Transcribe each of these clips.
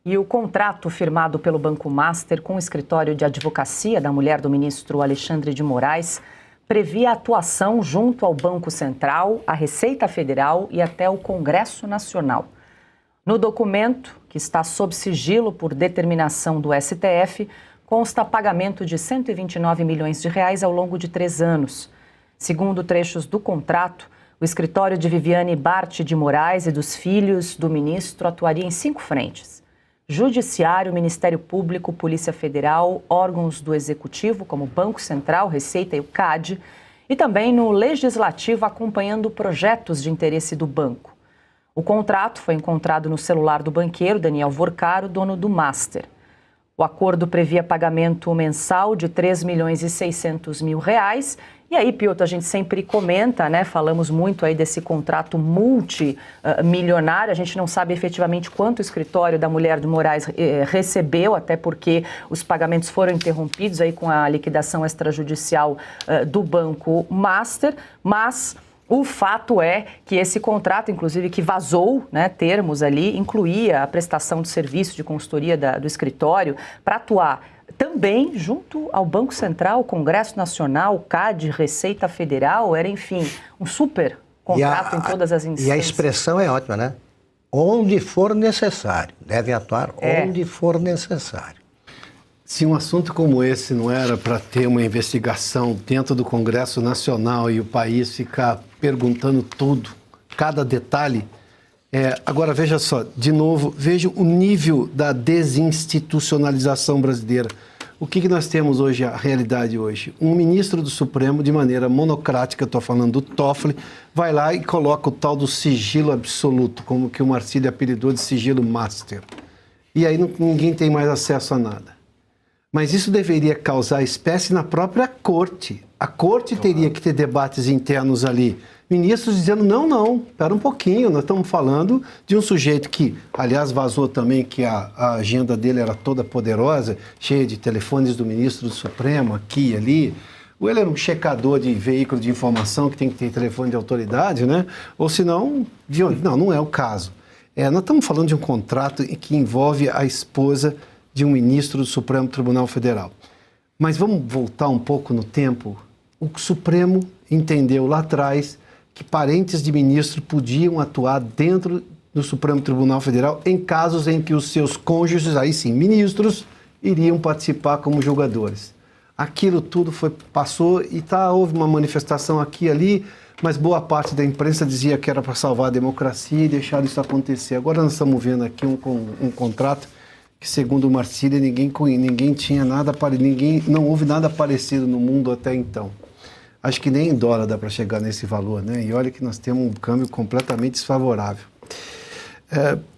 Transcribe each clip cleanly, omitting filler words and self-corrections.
E o contrato firmado pelo Banco Master com o escritório de advocacia da mulher do ministro Alexandre de Moraes previa atuação junto ao Banco Central, à Receita Federal e até o Congresso Nacional. No documento, que está sob sigilo por determinação do STF, consta pagamento de 129 milhões de reais ao longo de 3 anos. Segundo trechos do contrato, o escritório de Viviane Bart de Moraes e dos filhos do ministro atuaria em 5 frentes: Judiciário, Ministério Público, Polícia Federal, órgãos do Executivo, como Banco Central, Receita e o CAD, e também no Legislativo, acompanhando projetos de interesse do banco. O contrato foi encontrado no celular do banqueiro Daniel Vorcaro, dono do Master. O acordo previa pagamento mensal de 3 milhões e 600 mil reais. E aí, Piotr, a gente sempre comenta, né? Falamos muito aí desse contrato multimilionário. A gente não sabe efetivamente quanto o escritório da mulher do Moraes recebeu, até porque os pagamentos foram interrompidos aí com a liquidação extrajudicial do Banco Master, mas o fato é que esse contrato, inclusive, que vazou, né, termos ali, incluía a prestação de serviço de consultoria do escritório para atuar também junto ao Banco Central, Congresso Nacional, CAD, Receita Federal. Era, enfim, um super contrato em todas as instâncias. E a expressão é ótima, né? Onde for necessário. Devem atuar onde for necessário. Se um assunto como esse não era para ter uma investigação dentro do Congresso Nacional e o país ficar perguntando tudo, cada detalhe, agora veja só, de novo, veja o nível da desinstitucionalização brasileira. O que nós temos hoje, a realidade hoje? Um ministro do Supremo, de maneira monocrática, estou falando do Toffoli, vai lá e coloca o tal do sigilo absoluto, como que o Marcílio apelidou de sigilo master. E aí ninguém tem mais acesso a nada. Mas isso deveria causar espécie na própria corte. A corte teria que ter debates internos ali. Ministros dizendo, não, espera um pouquinho, nós estamos falando de um sujeito que, aliás, vazou também que a agenda dele era toda poderosa, cheia de telefones do ministro do Supremo, aqui e ali. Ou ele era um checador de veículo de informação que tem que ter telefone de autoridade, né? Ou senão, de onde? Não é o caso. Nós estamos falando de um contrato que envolve a esposa de um ministro do Supremo Tribunal Federal. Mas vamos voltar um pouco no tempo. O Supremo entendeu lá atrás que parentes de ministro podiam atuar dentro do Supremo Tribunal Federal em casos em que os seus cônjuges, aí sim, ministros, iriam participar como julgadores. Aquilo tudo passou e houve uma manifestação aqui e ali, mas boa parte da imprensa dizia que era para salvar a democracia e deixar isso acontecer. Agora nós estamos vendo aqui um contrato que, segundo o Marcílio, ninguém tinha nada, não houve nada parecido no mundo até então. Acho que nem em dólar dá para chegar nesse valor, né? E olha que nós temos um câmbio completamente desfavorável.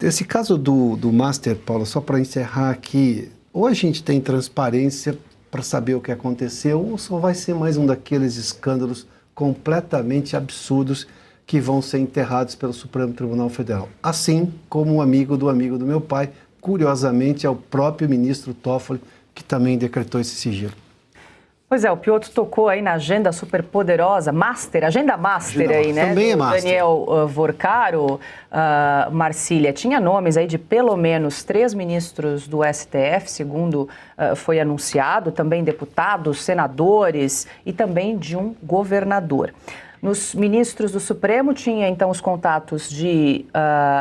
Esse caso do Master, Paulo, só para encerrar aqui, ou a gente tem transparência para saber o que aconteceu, ou só vai ser mais um daqueles escândalos completamente absurdos que vão ser enterrados pelo Supremo Tribunal Federal. Assim como o amigo do meu pai, curiosamente, é o próprio ministro Toffoli, que também decretou esse sigilo. Pois é, o Piotr tocou aí na agenda superpoderosa, agenda master aí, né? Também é master. Daniel Vorcaro, Marcília, tinha nomes aí de pelo menos 3 ministros do STF, segundo foi anunciado, também deputados, senadores e também de um governador. Nos ministros do Supremo tinha, então, os contatos de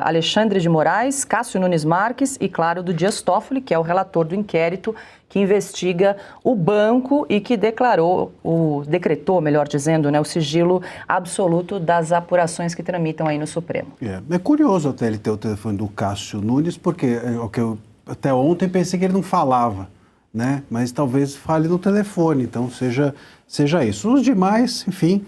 Alexandre de Moraes, Cássio Nunes Marques e, claro, do Dias Toffoli, que é o relator do inquérito que investiga o banco e que decretou, melhor dizendo, né, o sigilo absoluto das apurações que tramitam aí no Supremo. É curioso até ele ter o telefone do Cássio Nunes, porque até ontem pensei que ele não falava, né? Mas talvez fale no telefone, então seja isso. Os demais, enfim,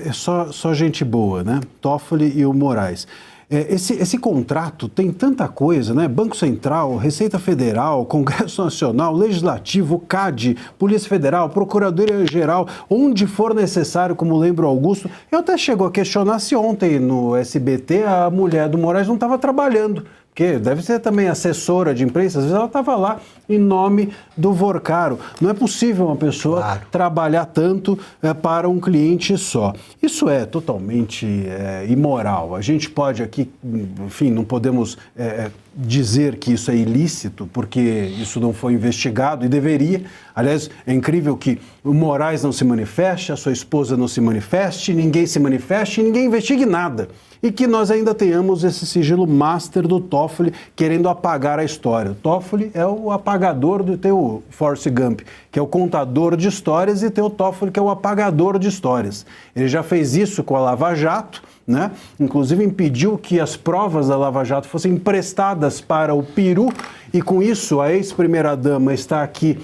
é só gente boa, né? Toffoli e o Moraes. Esse contrato tem tanta coisa, né? Banco Central, Receita Federal, Congresso Nacional, Legislativo, CAD, Polícia Federal, Procuradoria-Geral, onde for necessário, como lembra o Augusto. Eu até chegou a questionar se ontem no SBT a mulher do Moraes não estava trabalhando, porque deve ser também assessora de imprensa, às vezes ela estava lá em nome do Vorcaro. Não é possível uma pessoa trabalhar tanto para um cliente só. Isso é totalmente imoral. A gente pode aqui, enfim, não podemos dizer que isso é ilícito, porque isso não foi investigado e deveria. Aliás, é incrível que o Moraes não se manifeste, a sua esposa não se manifeste, ninguém se manifeste e ninguém investigue nada. E que nós ainda tenhamos esse sigilo master do Toffoli querendo apagar a história. O Toffoli é o apagador do teu Forrest Gump, que é o contador de histórias, e tem o Toffoli, que é o apagador de histórias. Ele já fez isso com a Lava Jato, né? Inclusive impediu que as provas da Lava Jato fossem emprestadas para o Peru, e com isso a ex-primeira-dama está aqui,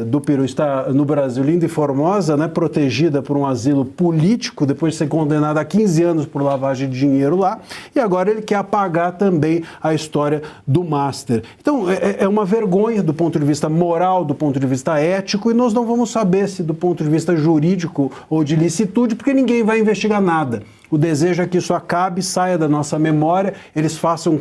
do Peru, está no Brasil, linda e formosa, né? Protegida por um asilo político, depois de ser condenada a 15 anos por lavagem de dinheiro lá, e agora ele quer apagar também a história do Master. Então é uma vergonha do ponto de vista moral, do ponto de vista ético, e nós não vamos saber se do ponto de vista jurídico ou de licitude, porque ninguém vai investigar nada. O desejo é que isso acabe, saia da nossa memória, eles façam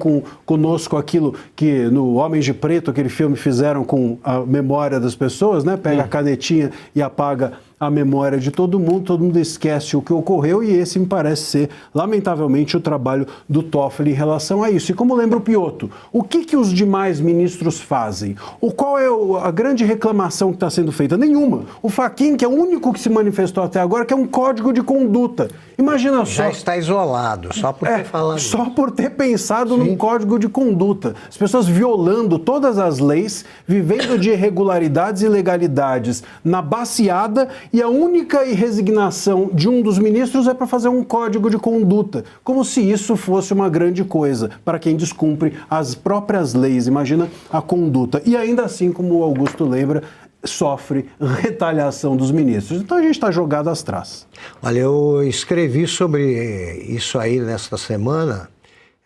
conosco aquilo que no Homens de Preto, aquele filme, fizeram com a memória das pessoas, né? Pega a canetinha e apaga a memória de todo mundo esquece o que ocorreu, e esse me parece ser, lamentavelmente, o trabalho do Toffoli em relação a isso. E como lembra o Piotto, o que os demais ministros fazem? Qual é a grande reclamação que está sendo feita? Nenhuma. O Fachin, que é o único que se manifestou até agora, que é um código de conduta. Imagina só. Já está isolado, só por ter falado. Só por ter pensado num código de conduta. As pessoas violando todas as leis, vivendo de irregularidades e ilegalidades na baciada, e a única resignação de um dos ministros é para fazer um código de conduta, como se isso fosse uma grande coisa para quem descumpre as próprias leis. Imagina a conduta. E ainda assim, como o Augusto lembra, sofre retaliação dos ministros. Então a gente está jogado às traças. Olha, eu escrevi sobre isso aí nesta semana,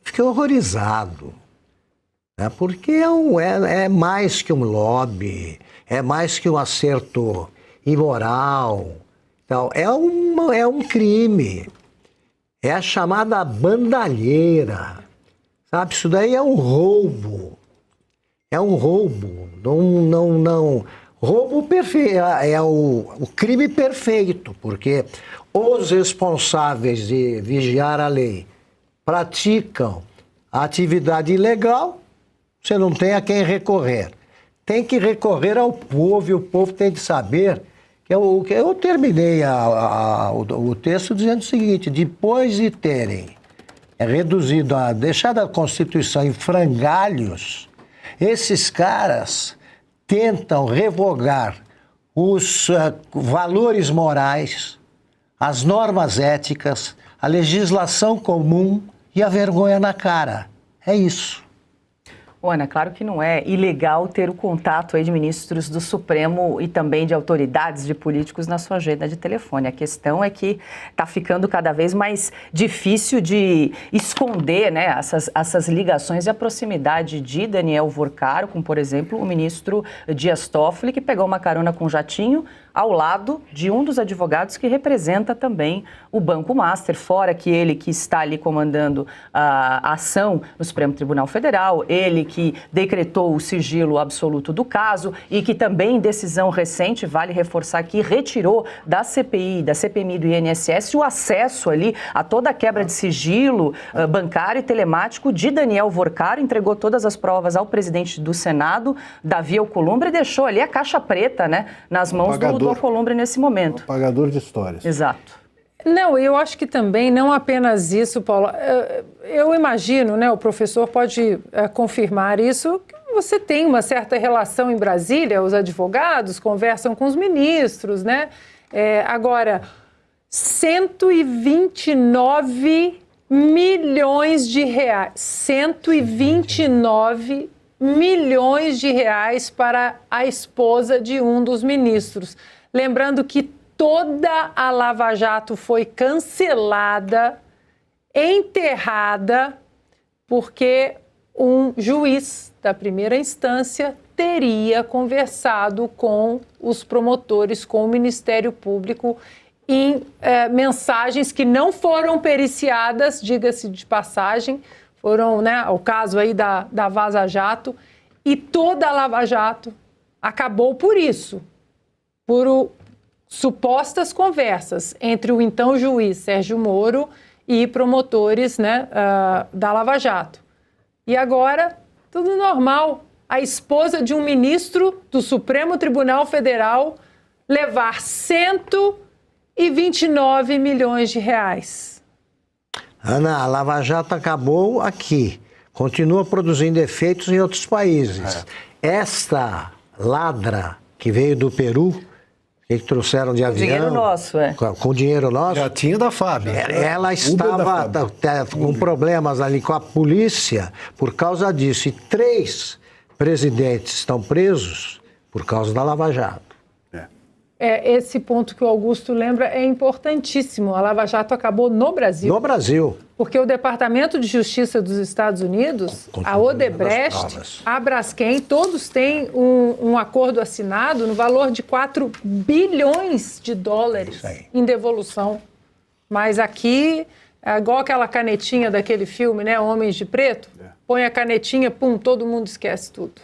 fiquei horrorizado, né? Porque é mais que um lobby, é mais que um acerto imoral, então, é um crime, é a chamada bandalheira, sabe? Isso daí é um roubo, não, roubo perfeito, é o crime perfeito, porque os responsáveis de vigiar a lei praticam a atividade ilegal, você não tem a quem recorrer. Tem que recorrer ao povo, e o povo tem de saber que eu terminei o texto dizendo o seguinte: depois de terem deixado a Constituição em frangalhos, esses caras tentam revogar os valores morais, as normas éticas, a legislação comum e a vergonha na cara. É isso. Ana, claro que não é ilegal ter o contato aí de ministros do Supremo e também de autoridades, de políticos na sua agenda de telefone. A questão é que está ficando cada vez mais difícil de esconder, né, essas ligações e a proximidade de Daniel Vorcaro com, por exemplo, o ministro Dias Toffoli, que pegou uma carona com um jatinho ao lado de um dos advogados que representa também o Banco Master, fora que ele que está ali comandando a ação no Supremo Tribunal Federal, ele que decretou o sigilo absoluto do caso e que também, em decisão recente, vale reforçar aqui, retirou da CPI, da CPMI do INSS o acesso ali a toda a quebra de sigilo bancário e telemático de Daniel Vorcaro, entregou todas as provas ao presidente do Senado, Davi Alcolumbre, e deixou ali a caixa preta, né, nas mãos do Alcolumbre nesse momento. Apagador de histórias. Exato. Não, eu acho que também, não apenas isso, Paulo, eu imagino, né, o professor pode confirmar isso, que você tem uma certa relação em Brasília, os advogados conversam com os ministros, né? Agora, 129 milhões de reais, 129 milhões de reais para a esposa de um dos ministros. Lembrando que toda a Lava Jato foi cancelada, enterrada, porque um juiz da primeira instância teria conversado com os promotores, com o Ministério Público, em mensagens que não foram periciadas, diga-se de passagem, foram, né, o caso aí da Vaza Jato, e toda a Lava Jato acabou por isso, por supostas conversas entre o então juiz Sérgio Moro e promotores, né, da Lava Jato. E agora, tudo normal. A esposa de um ministro do Supremo Tribunal Federal levar 129 milhões de reais. Ana, a Lava Jato acabou aqui. Continua produzindo efeitos em outros países. Esta ladra que veio do Peru, que trouxeram de avião... Dinheiro nosso, é. Com dinheiro nosso. Já tinha da FAB. Ela estava com problemas ali com a polícia por causa disso. E 3 presidentes estão presos por causa da Lava Jato. Esse ponto que o Augusto lembra é importantíssimo. A Lava Jato acabou no Brasil. No Brasil. Porque o Departamento de Justiça dos Estados Unidos, a Odebrecht, a Braskem, todos têm um acordo assinado no valor de 4 bilhões de dólares em devolução. Mas aqui, é igual aquela canetinha daquele filme, né, Homens de Preto, põe a canetinha, pum, todo mundo esquece tudo.